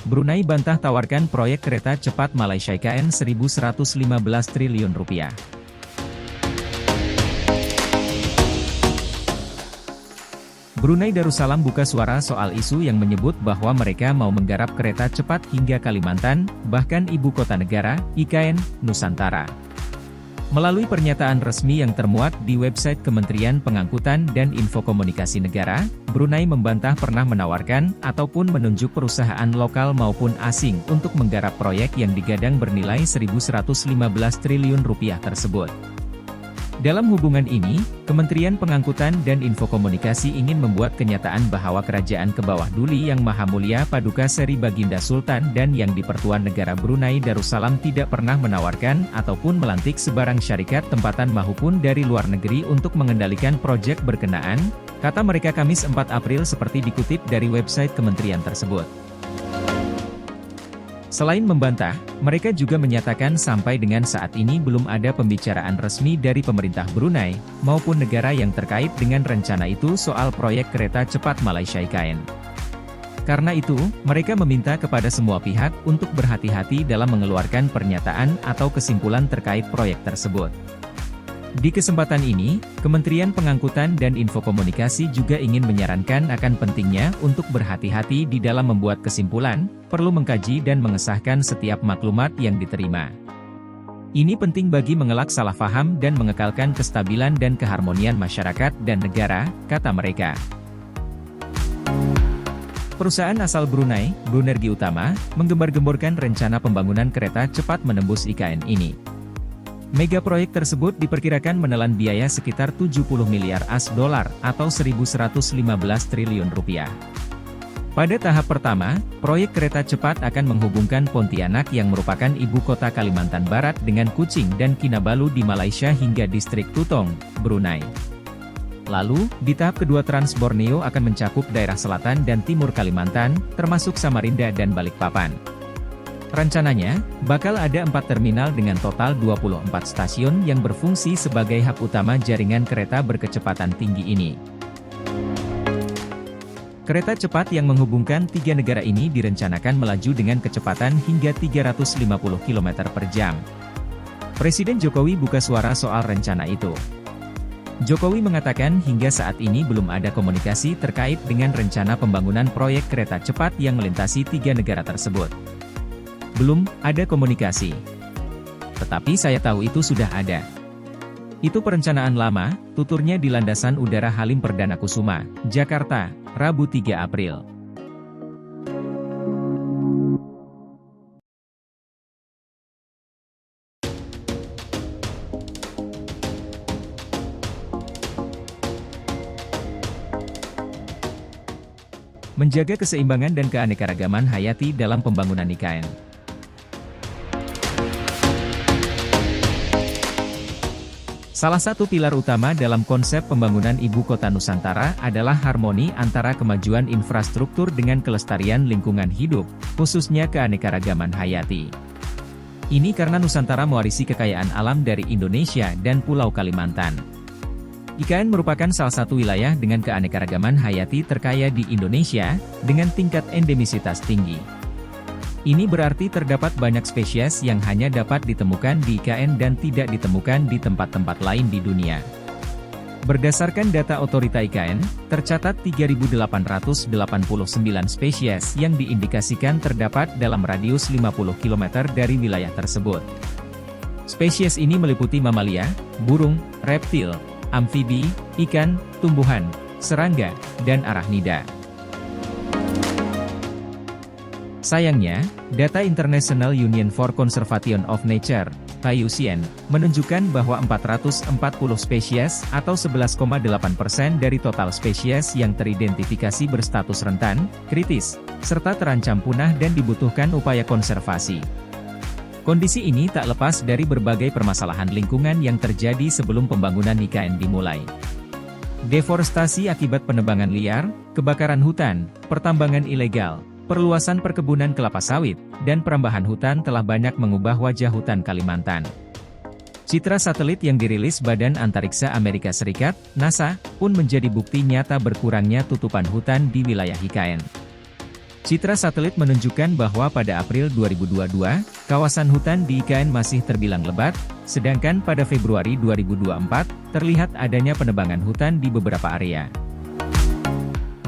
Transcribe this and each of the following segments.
Brunei bantah tawarkan proyek kereta cepat Malaysia IKN 1.115 triliun rupiah. Brunei Darussalam buka suara soal isu yang menyebut bahwa mereka mau menggarap kereta cepat hingga Kalimantan, bahkan ibu kota negara, IKN, Nusantara. Melalui pernyataan resmi yang termuat di website Kementerian Pengangkutan dan Infokomunikasi Negara, Brunei membantah pernah menawarkan ataupun menunjuk perusahaan lokal maupun asing untuk menggarap proyek yang digadang bernilai 1.115 triliun rupiah tersebut. Dalam hubungan ini, Kementerian Pengangkutan dan Infokomunikasi ingin membuat kenyataan bahwa Kerajaan Kebawah Duli Yang Maha Mulia Paduka Seri Baginda Sultan dan Yang di-Pertuan Negara Brunei Darussalam tidak pernah menawarkan ataupun melantik sebarang syarikat tempatan maupun dari luar negeri untuk mengendalikan proyek berkenaan, kata mereka Kamis 4 April seperti dikutip dari website kementerian tersebut. Selain membantah, mereka juga menyatakan sampai dengan saat ini belum ada pembicaraan resmi dari pemerintah Brunei, maupun negara yang terkait dengan rencana itu soal proyek kereta cepat Malaysia IKN. Karena itu, mereka meminta kepada semua pihak untuk berhati-hati dalam mengeluarkan pernyataan atau kesimpulan terkait proyek tersebut. Di kesempatan ini, Kementerian Pengangkutan dan Infokomunikasi juga ingin menyarankan akan pentingnya untuk berhati-hati di dalam membuat kesimpulan, perlu mengkaji dan mengesahkan setiap maklumat yang diterima. Ini penting bagi mengelak salah paham dan mengekalkan kestabilan dan keharmonian masyarakat dan negara, kata mereka. Perusahaan asal Brunei, Brunergi Utama, menggembar-gemborkan rencana pembangunan kereta cepat menembus IKN ini. Mega proyek tersebut diperkirakan menelan biaya sekitar 70 miliar AS dolar atau 1.115 triliun rupiah. Pada tahap pertama, proyek kereta cepat akan menghubungkan Pontianak yang merupakan ibu kota Kalimantan Barat dengan Kuching dan Kinabalu di Malaysia hingga distrik Tutong, Brunei. Lalu, di tahap kedua Trans Borneo akan mencakup daerah selatan dan timur Kalimantan, termasuk Samarinda dan Balikpapan. Rencananya, bakal ada 4 terminal dengan total 24 stasiun yang berfungsi sebagai hub utama jaringan kereta berkecepatan tinggi ini. Kereta cepat yang menghubungkan 3 negara ini direncanakan melaju dengan kecepatan hingga 350 km per jam. Presiden Jokowi buka suara soal rencana itu. Jokowi mengatakan hingga saat ini belum ada komunikasi terkait dengan rencana pembangunan proyek kereta cepat yang melintasi 3 negara tersebut. Belum ada komunikasi. Tetapi saya tahu itu sudah ada. Itu perencanaan lama, tuturnya di Landasan Udara Halim Perdana Kusuma, Jakarta, Rabu 3 April. Menjaga keseimbangan dan keanekaragaman hayati dalam pembangunan IKN. Salah satu pilar utama dalam konsep pembangunan Ibu Kota Nusantara adalah harmoni antara kemajuan infrastruktur dengan kelestarian lingkungan hidup, khususnya keanekaragaman hayati. Ini karena Nusantara mewarisi kekayaan alam dari Indonesia dan Pulau Kalimantan. IKN merupakan salah satu wilayah dengan keanekaragaman hayati terkaya di Indonesia, dengan tingkat endemisitas tinggi. Ini berarti terdapat banyak spesies yang hanya dapat ditemukan di IKN dan tidak ditemukan di tempat-tempat lain di dunia. Berdasarkan data Otorita IKN, tercatat 3.889 spesies yang diindikasikan terdapat dalam radius 50 km dari wilayah tersebut. Spesies ini meliputi mamalia, burung, reptil, amfibi, ikan, tumbuhan, serangga, dan arachnida. Sayangnya, data International Union for Conservation of Nature, IUCN, menunjukkan bahwa 440 spesies atau 11,8% dari total spesies yang teridentifikasi berstatus rentan, kritis, serta terancam punah dan dibutuhkan upaya konservasi. Kondisi ini tak lepas dari berbagai permasalahan lingkungan yang terjadi sebelum pembangunan IKN dimulai. Deforestasi akibat penebangan liar, kebakaran hutan, pertambangan ilegal, perluasan perkebunan kelapa sawit, dan perambahan hutan telah banyak mengubah wajah hutan Kalimantan. Citra satelit yang dirilis Badan Antariksa Amerika Serikat, NASA, pun menjadi bukti nyata berkurangnya tutupan hutan di wilayah IKN. Citra satelit menunjukkan bahwa pada April 2022, kawasan hutan di IKN masih terbilang lebat, sedangkan pada Februari 2024, terlihat adanya penebangan hutan di beberapa area.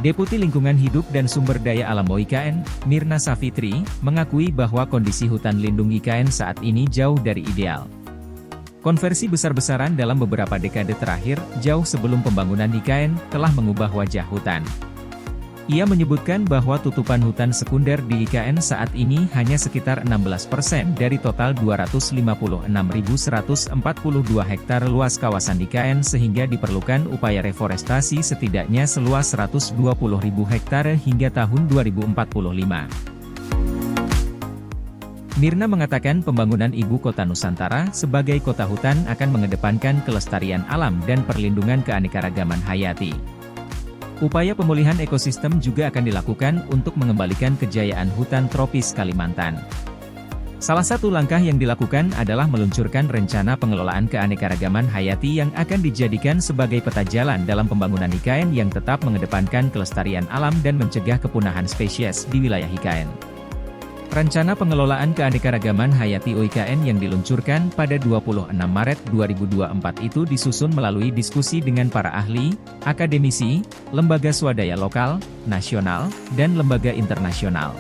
Deputi Lingkungan Hidup dan Sumber Daya Alam OIKN, Mirna Safitri, mengakui bahwa kondisi hutan lindung IKN saat ini jauh dari ideal. Konversi besar-besaran dalam beberapa dekade terakhir, jauh sebelum pembangunan IKN, telah mengubah wajah hutan. Ia menyebutkan bahwa tutupan hutan sekunder di IKN saat ini hanya sekitar 16% dari total 256.142 hektar luas kawasan IKN sehingga diperlukan upaya reforestasi setidaknya seluas 120.000 hektar hingga tahun 2045. Mirna mengatakan pembangunan Ibu Kota Nusantara sebagai kota hutan akan mengedepankan kelestarian alam dan perlindungan keanekaragaman hayati. Upaya pemulihan ekosistem juga akan dilakukan untuk mengembalikan kejayaan hutan tropis Kalimantan. Salah satu langkah yang dilakukan adalah meluncurkan rencana pengelolaan keanekaragaman hayati yang akan dijadikan sebagai peta jalan dalam pembangunan IKN yang tetap mengedepankan kelestarian alam dan mencegah kepunahan spesies di wilayah IKN. Rencana pengelolaan keanekaragaman hayati OIKN yang diluncurkan pada 26 Maret 2024 itu disusun melalui diskusi dengan para ahli, akademisi, lembaga swadaya lokal, nasional, dan lembaga internasional.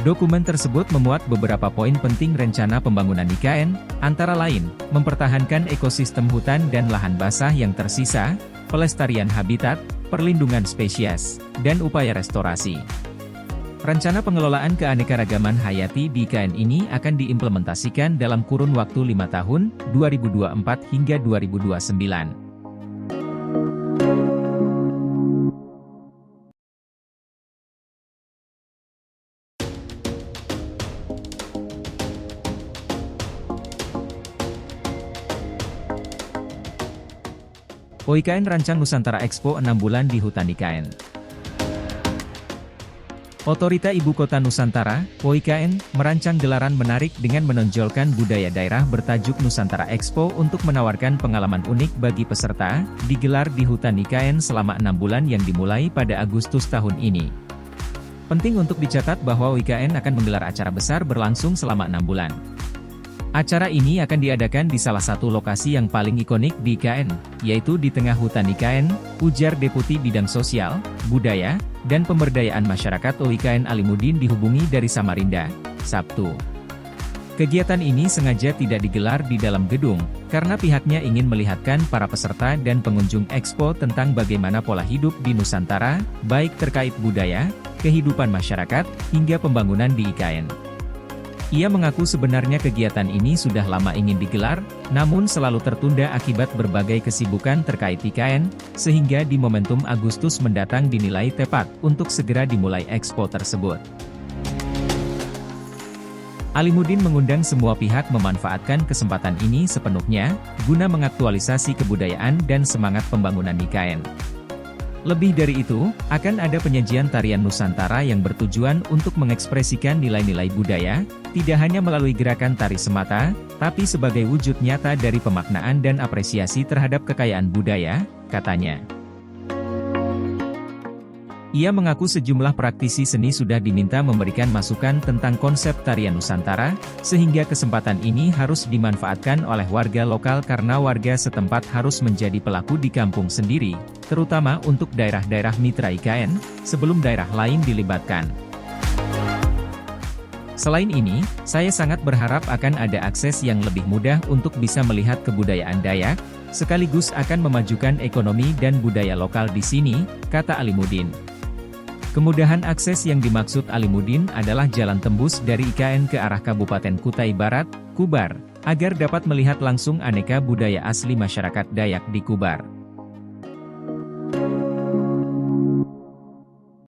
Dokumen tersebut memuat beberapa poin penting rencana pembangunan IKN, antara lain, mempertahankan ekosistem hutan dan lahan basah yang tersisa, pelestarian habitat, perlindungan spesies, dan upaya restorasi. Rencana pengelolaan keanekaragaman hayati di IKN ini akan diimplementasikan dalam kurun waktu 5 tahun, 2024 hingga 2029. OIKN rancang Nusantara Expo 6 bulan di hutan IKN. Otorita Ibu Kota Nusantara, OIKN, merancang gelaran menarik dengan menonjolkan budaya daerah bertajuk Nusantara Expo untuk menawarkan pengalaman unik bagi peserta, digelar di hutan IKN selama 6 bulan yang dimulai pada Agustus tahun ini. Penting untuk dicatat bahwa OIKN akan menggelar acara besar berlangsung selama 6 bulan. Acara ini akan diadakan di salah satu lokasi yang paling ikonik di IKN, yaitu di tengah hutan IKN, ujar Deputi Bidang Sosial, Budaya, dan Pemberdayaan Masyarakat OIKN Alimuddin dihubungi dari Samarinda, Sabtu. Kegiatan ini sengaja tidak digelar di dalam gedung, karena pihaknya ingin melihatkan para peserta dan pengunjung Expo tentang bagaimana pola hidup di Nusantara, baik terkait budaya, kehidupan masyarakat, hingga pembangunan di IKN. Ia mengaku sebenarnya kegiatan ini sudah lama ingin digelar, namun selalu tertunda akibat berbagai kesibukan terkait IKN, sehingga di momentum Agustus mendatang dinilai tepat untuk segera dimulai Expo tersebut. Alimuddin mengundang semua pihak memanfaatkan kesempatan ini sepenuhnya, guna mengaktualisasi kebudayaan dan semangat pembangunan IKN. Lebih dari itu, akan ada penyajian tarian Nusantara yang bertujuan untuk mengekspresikan nilai-nilai budaya, tidak hanya melalui gerakan tari semata, tapi sebagai wujud nyata dari pemaknaan dan apresiasi terhadap kekayaan budaya, katanya. Ia mengaku sejumlah praktisi seni sudah diminta memberikan masukan tentang konsep tarian Nusantara, sehingga kesempatan ini harus dimanfaatkan oleh warga lokal karena warga setempat harus menjadi pelaku di kampung sendiri, terutama untuk daerah-daerah mitra IKN, sebelum daerah lain dilibatkan. Selain ini, saya sangat berharap akan ada akses yang lebih mudah untuk bisa melihat kebudayaan Dayak, sekaligus akan memajukan ekonomi dan budaya lokal di sini, kata Alimuddin. Kemudahan akses yang dimaksud Alimuddin adalah jalan tembus dari IKN ke arah Kabupaten Kutai Barat, Kubar, agar dapat melihat langsung aneka budaya asli masyarakat Dayak di Kubar.